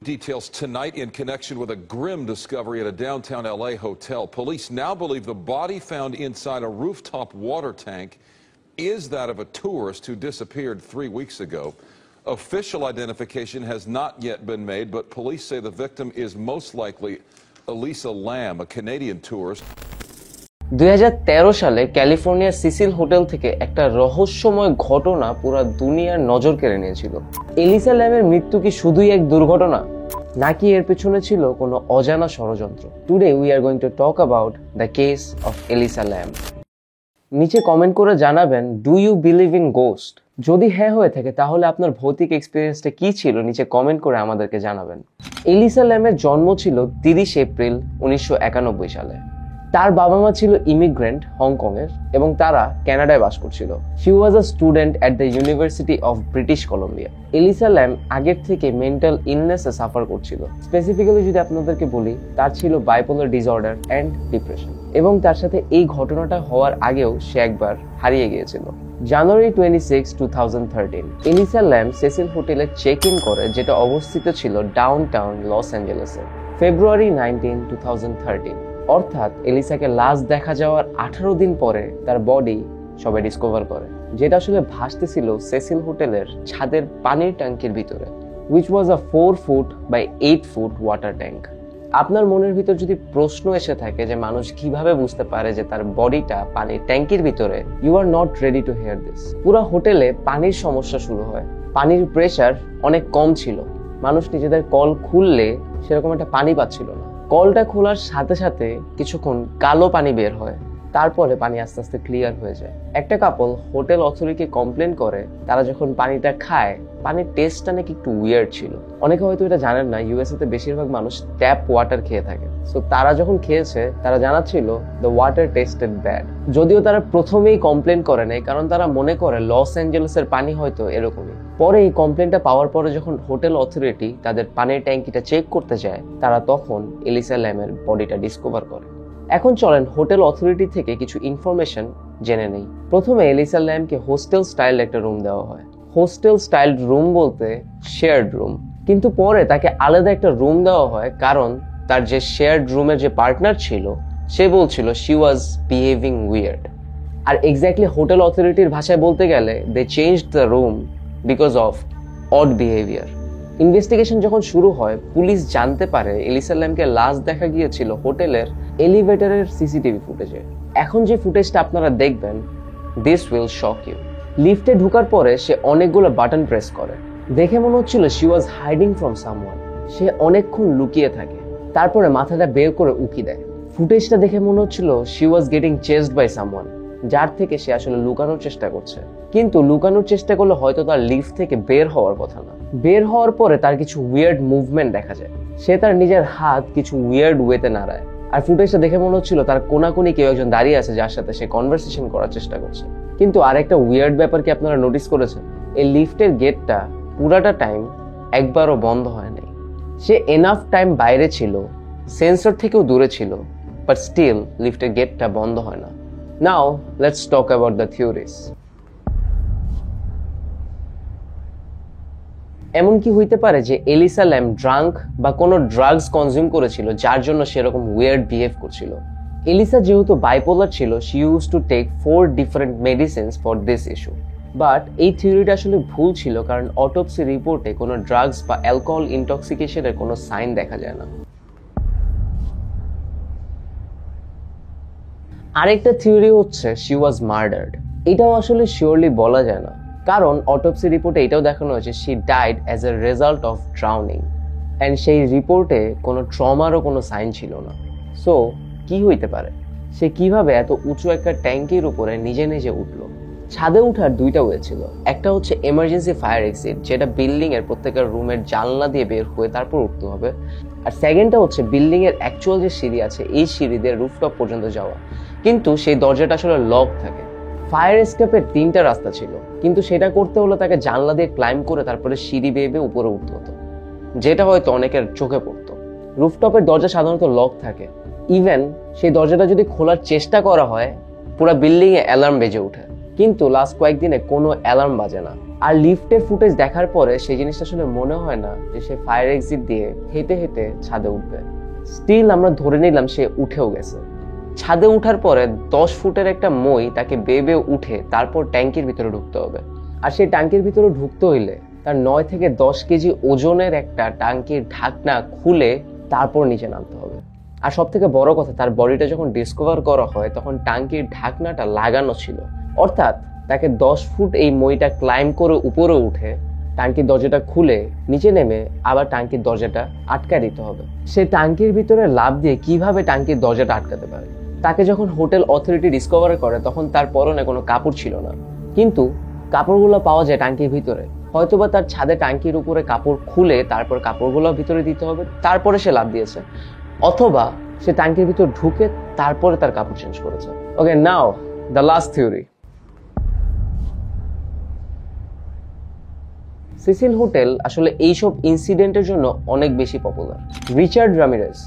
Details tonight in connection with a grim discovery at a downtown LA hotel. Police now believe the body found inside a rooftop water tank is that of a tourist who disappeared 3 weeks ago. Official identification has not yet been made, but police say the victim is most likely Elisa Lam, a Canadian tourist. 2013 সালে ক্যালিফোর্নিয়ার Cecil hotel থেকে একটা রহস্যময় ঘটনা পুরো দুনিয়ার নজর কেড়ে নিয়েছিল। এলিসা ল্যামের মৃত্যু কি শুধুই এক দুর্ঘটনা, নাকি এর পেছনে ছিল কোনো অজানা ষড়যন্ত্র? Today we are going to talk about the case of Elisa Lam. নিচে কমেন্ট করে জানাবেন, do you believe in ghost? যদি হ্যাঁ হয়ে থাকে তাহলে আপনার ভৌতিক এক্সপিরিয়েন্সটা কি ছিল নিচে কমেন্ট করে আমাদেরকে জানাবেন। এলিসা ল্যামের জন্ম ছিল 30 এপ্রিল 1991 সালে। তার বাবা মা ছিল ইমিগ্রেন্ট হংকংয়ের এবং তারা কানাডায় বাস করছিল। She was a student at the University of British Columbia. Elisa Lam আগের থেকে মেন্টাল ইলনেসে সাফার করছিল। স্পেসিফিক্যালি যদি আপনাদেরকে বলি, তার ছিল বাইপোলার ডিসঅর্ডার অ্যান্ড ডিপ্রেশন, এবং তার সাথে এই ঘটনাটা হওয়ার আগেও সে একবার হারিয়ে গিয়েছিল। জানুয়ারি 26, 2013 এলিসা ল্যাম সেসিল হোটেলে চেক ইন করে, যেটা অবস্থিত ছিল ডাউনটাউন লস অ্যাঞ্জেলেসে। ফেব্রুয়ারি 19, 2013 অর্থাৎ এলিসাকে লাশ দেখা যাওয়ার 18 দিন পরে তার বডি সবাই ডিসকভার করে, যেটা আসলে ভাসতেছিল সেসিল হোটেলের ছাদের পানির ট্যাঙ্কের ভিতরে, which was a 4 foot by 8 foot water tank. আপনার মনের ভিতর যদি প্রশ্ন এসে থাকে যে মানুষ কিভাবে বুঝতে পারে যে তার বডিটা পানির ট্যাঙ্কির ভিতরে, you are not ready to hear this. পুরো হোটেলে পানির সমস্যা শুরু হয়। পানির প্রেসার অনেক কম ছিল। মানুষ নিজেদের কল খুললে সেরকম একটা পানি পাচ্ছিল না। কলটা খোলার সাথে সাথে কিছুক্ষণ কালো পানি বের হয়, তারপরে পানি আস্তে আস্তে ক্লিয়ার হয়ে যায়। একটা কাপল হোটেল অথরিটিকে কমপ্লেন করে, তারা যখন পানিটা খায় পানির টেস্টটা নাকি একটু উইয়ার্ড ছিল। অনেকে হয়তো এটা জানেন না, ইউএসএ তে বেশিরভাগ মানুষ ট্যাপ ওয়াটার খেয়ে থাকে। সো তারা যখন খেয়েছে তারা জানাচ্ছিল দ্য ওয়াটার টেস্টেড ব্যাড। যদিও তারা প্রথমেই কমপ্লেন করে নাই, কারণ তারা মনে করে লস অ্যাঞ্জেলেসের পানি হয়তো এরকমই। পরে এই কমপ্লেনটা পাওয়ার পরে যখন হোটেল অথরিটি তাদের পানির ট্যাঙ্কিটা চেক করতে যায়, তারা তখন এলিসা ল্যামের বডিটা ডিসকভার করে। এখন চলেন হোটেল অথরিটি থেকে কিছু ইনফরমেশন জেনে নেই। প্রথমে এলিসা ল্যামকে হোস্টেল স্টাইল একটা রুম দেওয়া হয়। হোস্টেল স্টাইল রুম বলতে শেয়ার্ড রুম, কিন্তু পরে তাকে আলাদা একটা রুম দেওয়া হয়, কারণ তার যে শেয়ার্ড রুমের যে পার্টনার ছিল সে বলছিল শি ওয়াজ বিহেভিং উইয়ার্ড। আর এক্স্যাক্টলি হোটেল অথরিটির ভাষায় বলতে গেলে they changed the room because of odd behaviour. Investigation যখন শুরু হয়, পুলিশ জানতে পারে এলিসা ল্যামকে লাশ দেখা গিয়েছিল হোটেলের এলিভেটরের সিসিটিভি ফুটেজে। এখন যে ফুটেজটা আপনারা দেখবেন, দিস উইল শক ইউ। লিফটে ঢোকার পরে সে অনেকগুলো বাটন প্রেস করে। দেখে মনে হচ্ছিল she was hiding from someone. সে অনেকক্ষণ লুকিয়ে থাকে, তারপরে মাথাটা বের করে উকি দেয়। ফুটেজটা দেখে মনে হচ্ছিল she was getting chased by someone, যার থেকে সে আসলে লুকানোর চেষ্টা করছে। কিন্তু লুকানোর চেষ্টা করলে হয়তো তার লিফট থেকে বের হওয়ার কথা না। বের হওয়ার পরে তার কিছু উইয়ার্ড মুভমেন্ট দেখা যায়। সে তার নিজের হাত কিছু উইয়ার্ড ওয়েতে নাড়ায়। আর ফুটেজটা দেখে মনে হচ্ছিল তার কোনাকুনি কেউ একজন দাঁড়িয়ে আছে, যার সাথে সে কনভারসেশন করার চেষ্টা করছে। কিন্তু আরেকটা উইয়ার্ড ব্যাপার কি আপনারা নোটিস করেছেন? এই লিফটের গেটটা পুরাটা টাইম একবারও বন্ধ হয় নাই। সে এনাফ টাইম বাইরে ছিল, সেন্সর থেকেও দূরে ছিল, বাট স্টিল লিফটের গেটটা বন্ধ হয় না। Now let's talk about the theories. এমন কি হইতে পারে যে এলিসা ল্যাম ড্রাঙ্ক বা কোনো ড্রাগস কনজিউম করেছিল, যার জন্য সেরকম উইয়ার্ড বিহেভ করছিল? এলিসা যেহেতু বাইপোলার ছিল, she use to take 4 different medicines for this issue. But এই থিওরিটা আসলে ভুল ছিল, কারণ অটোপসি রিপোর্টে কোনো ড্রাগস বা অ্যালকোহল ইনটক্সিকেশনের কোনো সাইন দেখা যায় না। আরেকটা থিওরি হচ্ছে শি ওয়াজ মার্ডার্ড। এটাও আসলে শিওরলি বলা যায় না, কারণ অটোপসি রিপোর্টে এটাও দেখানো হয়েছে she died as a result of drowning, and সেই রিপোর্টে কোনো ট্রমারও কোনো সাইন ছিল না। সো কি হইতে পারে? সে কিভাবে এত উঁচু একটা ট্যাঙ্কির উপরে নিজে নিজে উঠলো? ছাদে উঠার দুইটা ওয়ে ছিল। একটা হচ্ছে এমার্জেন্সি ফায়ার এক্সিট, যেটা বিল্ডিং এর প্রত্যেকের রুমের জানলা দিয়ে বের হয়ে তারপর উঠতে হবে। আর সেকেন্ডটা হচ্ছে বিল্ডিং এর অ্যাকচুয়াল যে সিঁড়ি আছে, এই সিঁড়ি দিয়ে রুফটপ পর্যন্ত যাওয়া, কিন্তু সেই দরজাটা আসলে লক থাকে। ফায়ার এসকেপের 3টা রাস্তা ছিল, কিন্তু সেটা করতে হলে তাকে জানলা দিয়ে ক্লাইম্ব করে তারপরে সিঁড়ি বেয়ে উপরে উঠতে হতো, যেটা হয়তো অনেকের চোখে পড়তো। রুফটপের দরজা সাধারণত লক থাকে। ইভেন সেই দরজাটা যদি খোলার চেষ্টা করা হয়, পুরো বিল্ডিং এ অ্যালার্ম বেজে ওঠে। কিন্তু লাস্ট কয়েকদিনে কোনো অ্যালার্ম বাজে না। আর লিফটের ফুটেজ দেখার পরে সেই জিনিসটা আসলে মনে হয় না যে সে ফায়ার এক্সিট দিয়ে হেঁটে হেঁটে ছাদে উঠবে। স্টিল আমরা ধরে নিলাম সে উঠেও গেছে। ছাদে উঠার পরে 10 ফুটের একটা মই তাকে বেয়ে উঠে তারপর ট্যাঙ্কির ভিতরে ঢুকতে হবে। আর সেই ট্যাঙ্কির ভিতরে ঢুকতে হইলে তার 9 থেকে 10 কেজি ওজনের একটা ট্যাঙ্কির ঢাকনা খুলে তারপর নিচে নামতে হবে। আর সব থেকে বড় কথা, তার বডিটা যখন ডিসকভার করা হয় তখন ট্যাঙ্কির ঢাকনাটা লাগানো ছিল। অর্থাৎ তাকে 10 ফুট এই মইটা ক্লাইম্ব করে উপরে উঠে ট্যাঙ্কির দরজাটা খুলে নিচে নেমে আবার ট্যাঙ্কির দরজাটা আটকা দিতে হবে। সে ট্যাঙ্কির ভিতরে লাফ দিয়ে কিভাবে ট্যাঙ্কির দরজাটা আটকাতে পারে? তাকে যখন হোটেল অথরিটি ডিসকভার করে তখন তার পরনে কোনো কাপড় ছিল না, কিন্তু কাপড়গুলো পাওয়া যায় ট্যাঙ্কির ভিতরে। হয়তোবা তার ছাদে ট্যাঙ্কির উপরে কাপড় খুলে তারপর কাপড়গুলো ভিতরে দিতে হবে, তারপরে সে লাফ দিয়েছে। অথবা সে ট্যাঙ্কির ভিতর ঢুকে তারপরে তার কাপড় চেঞ্জ করেছে। Okay, now the last theory. Cecil hotel আসলে এইসব ইনসিডেন্টের জন্য অনেক বেশি পপুলার। রিচার্ড রামিরেজ,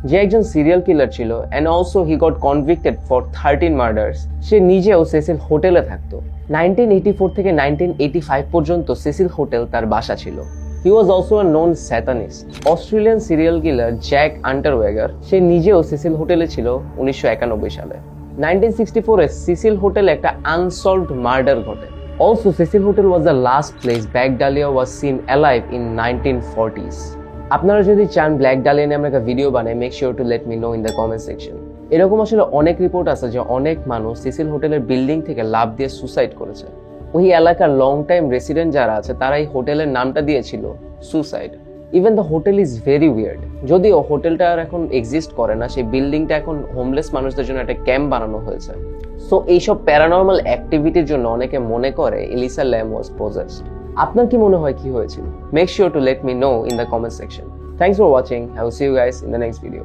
যে একজন সিরিয়াল কিলার ছিল and also he got convicted for 13 murders, সে নিজেও সিসিল হোটেলে থাকতো। 1984 থেকে 1985 পর্যন্ত সিসিল হোটেল তার বাসা ছিল। He was also a known satanist. Australian serial killer Jack Unterweger, সে নিজেও সিসিল হোটেলে ছিল 1991 সালে। 1964-এ সিসিল হোটেলে একটা আনসলভড মার্ডার ঘটে। Also, Cecil Hotel was the last place Black Dahlia was seen alive in 1940s. আপনারা যদি চান ব্ল্যাক ডালিয়া নিয়ে আমরা একটা ভিডিও বানাই, make sure to let me know in the comment section. এরকম আসলে অনেক রিপোর্ট আছে যে অনেক মানুষ সিসিল হোটেলের বিল্ডিং থেকে লাফ দিয়ে সুসাইড করেছে। ওই এলাকার লং টাইম রেসিডেন্ট যারা আছে তারা এই হোটেলের নামটা দিয়েছিল suicide. Even the hotel is very weird. যদিও হোটেলটা আর এখন এক্সিস্ট করে না, সেই বিল্ডিংটা এখন হোমলেস মানুষদের জন্য একটা ক্যাম্প বানানো হয়েছে। সো এইসব প্যারানর্মাল অ্যাক্টিভিটির জন্য অনেকে মনে করে এলিসা ল্যাম ওয়াজ পজেসড। আপনার কি মনে হয় কি হয়েছিল? Make sure to let me know in the comment section. Thanks for watching. I will see you guys in the next video.